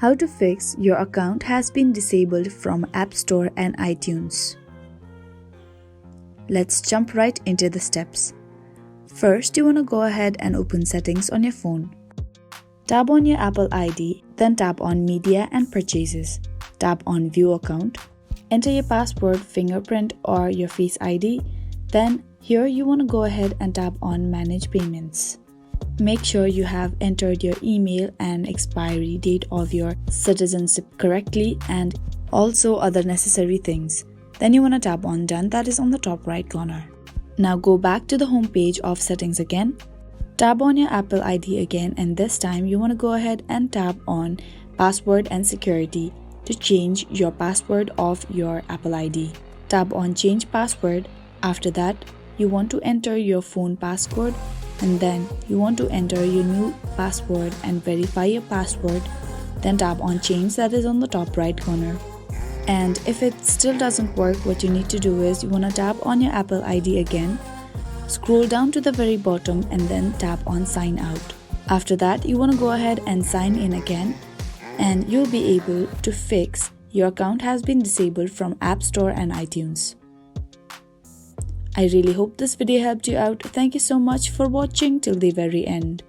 How to fix your account has been disabled from App Store and iTunes. Let's jump right into the steps. First, you want to go ahead and open Settings on your phone. Tap on your Apple ID, then tap on Media and Purchases. Tap on View Account. Enter your password, fingerprint, or your Face ID. Then here you want to go ahead and tap on Manage Payments. Make sure you have entered your email and expiry date of your citizenship correctly and also other necessary things. Then you want to tap on Done, that is on the top right corner. Now go back to the home page of Settings again. Tap on your Apple ID again, and this time you want to go ahead and tap on Password and Security to change your password of your Apple ID. Tap on Change Password. After that, you want to enter your phone passcode, and then you want to enter your new password and verify your password. Then tap on Change, that is on the top right corner. And if it still doesn't work, what you need to do is you want to tap on your Apple ID again, scroll down to the very bottom, and then tap on Sign Out. After that, you want to go ahead and sign in again, and you'll be able to fix your account has been disabled from App Store and iTunes. I really hope this video helped you out. Thank you so much for watching till the very end.